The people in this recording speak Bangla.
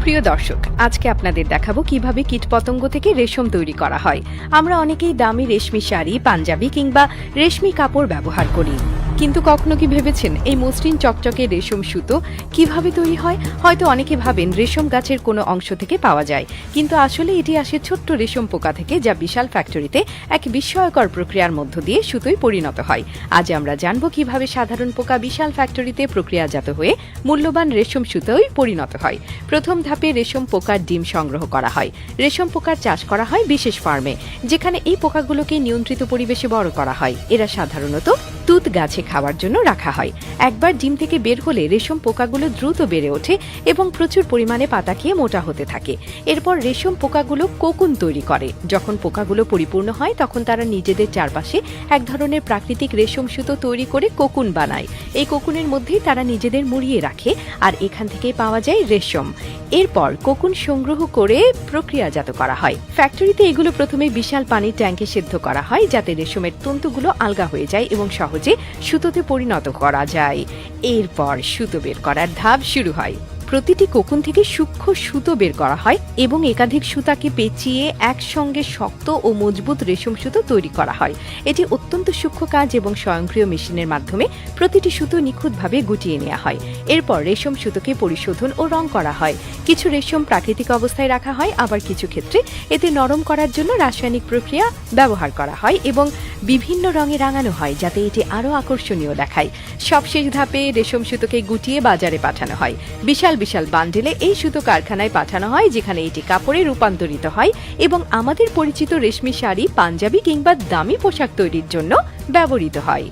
প্রিয় দর্শক, আজকে আপনাদের দেখাবো কিভাবে কীটপতঙ্গ থেকে রেশম তৈরি করা হয়। আমরা অনেকেই দামি রেশমি শাড়ি, পাঞ্জাবি কিংবা রেশমি কাপড় ব্যবহার করি, কিন্তু কখনো কি ভেবেছেন এই মসৃণ চকচকে রেশম সুতো কিভাবে তৈরি হয়? হয়তো অনেকে ভাবেন রেশম গাছের কোনো অংশ থেকে পাওয়া যায়, কিন্তু আসলে এটি আসে ছোট্ট রেশম পোকা থেকে, যা বিশাল ফ্যাক্টরিতে এক বিস্ময়কর প্রক্রিয়ার মধ্য দিয়ে সুতোয় পরিণত হয়। আজ আমরা জানবো কিভাবে সাধারণ পোকা বিশাল ফ্যাক্টরিতে প্রক্রিয়াজাত হয়ে মূল্যবান রেশম সুতোয় পরিণত হয়। প্রথম ধাপে রেশম পোকার ডিম সংগ্রহ করা হয়। রেশম পোকার চাষ করা হয় বিশেষ ফার্মে, যেখানে এই পোকাগুলোকে নিয়ন্ত্রিত পরিবেশে বড় করা হয়। এরা সাধারণত তুঁত গাছে খাওয়ার জন্য রাখা হয়। একবার ডিম থেকে বের হলে রেশম পোকাগুলো দ্রুত বেড়ে ওঠে এবং প্রচুর পরিমাণে পাতা খেয়ে মোটা হতে থাকে। এরপর রেশম পোকাগুলো কোকুন তৈরি করে। যখন পোকাগুলো পরিপূর্ণ হয়, তখন তারা নিজেদের চারপাশে এক ধরনের প্রাকৃতিক রেশম সুতো তৈরি করে কোকুন বানায়। এই কোকুনের মধ্যেই তারা নিজেদের মুড়িয়ে রাখে, আর এখান থেকে পাওয়া যায় রেশম। এরপর কোকুন সংগ্রহ করে প্রক্রিয়াজাত করা হয়। ফ্যাক্টরিতে এগুলো প্রথমে বিশাল পানির ট্যাঙ্কে সিদ্ধ করা হয়, যাতে রেশমের তন্তুগুলো আলগা হয়ে যায় এবং সহজে সুতোতে পরিণত করা যায়। এরপর সুতো বের করার ধাপ শুরু হয়। প্রতিটি কোকুন থেকে সূক্ষ্ম সুতো বের করা হয় এবং একাধিক সুতাকে পেঁচিয়ে একসঙ্গে শক্ত ও মজবুত রেশম সুতো তৈরি করা হয়। এটি অত্যন্ত সূক্ষ্ম কাজ এবং স্বয়ংক্রিয় মেশিনের মাধ্যমে প্রতিটি সুতো নিখুঁতভাবে গুটিয়ে নেওয়া হয়। এরপর রেশম সুতোকে পরিশোধন ও রং করা হয়। কিছু রেশম প্রাকৃতিক অবস্থায় রাখা হয়, আবার কিছু ক্ষেত্রে এতে নরম করার জন্য রাসায়নিক প্রক্রিয়া ব্যবহার করা হয় এবং বিভিন্ন রঙে রাঙানো হয়, যাতে এটি আরও আকর্ষণীয় দেখায়। সবশেষ ধাপে রেশম সুতোকে গুটিয়ে বাজারে পাঠানো হয়। বিশাল বিশাল বান্ডেলে এই সুতো কারখানায় পাঠানো হয়, যেখানে এটি কাপড়ে রূপান্তরিত হয় এবং আমাদের পরিচিত রেশমি শাড়ি, পাঞ্জাবি কিংবা দামি পোশাক তৈরির জন্য ব্যবহৃত হয়।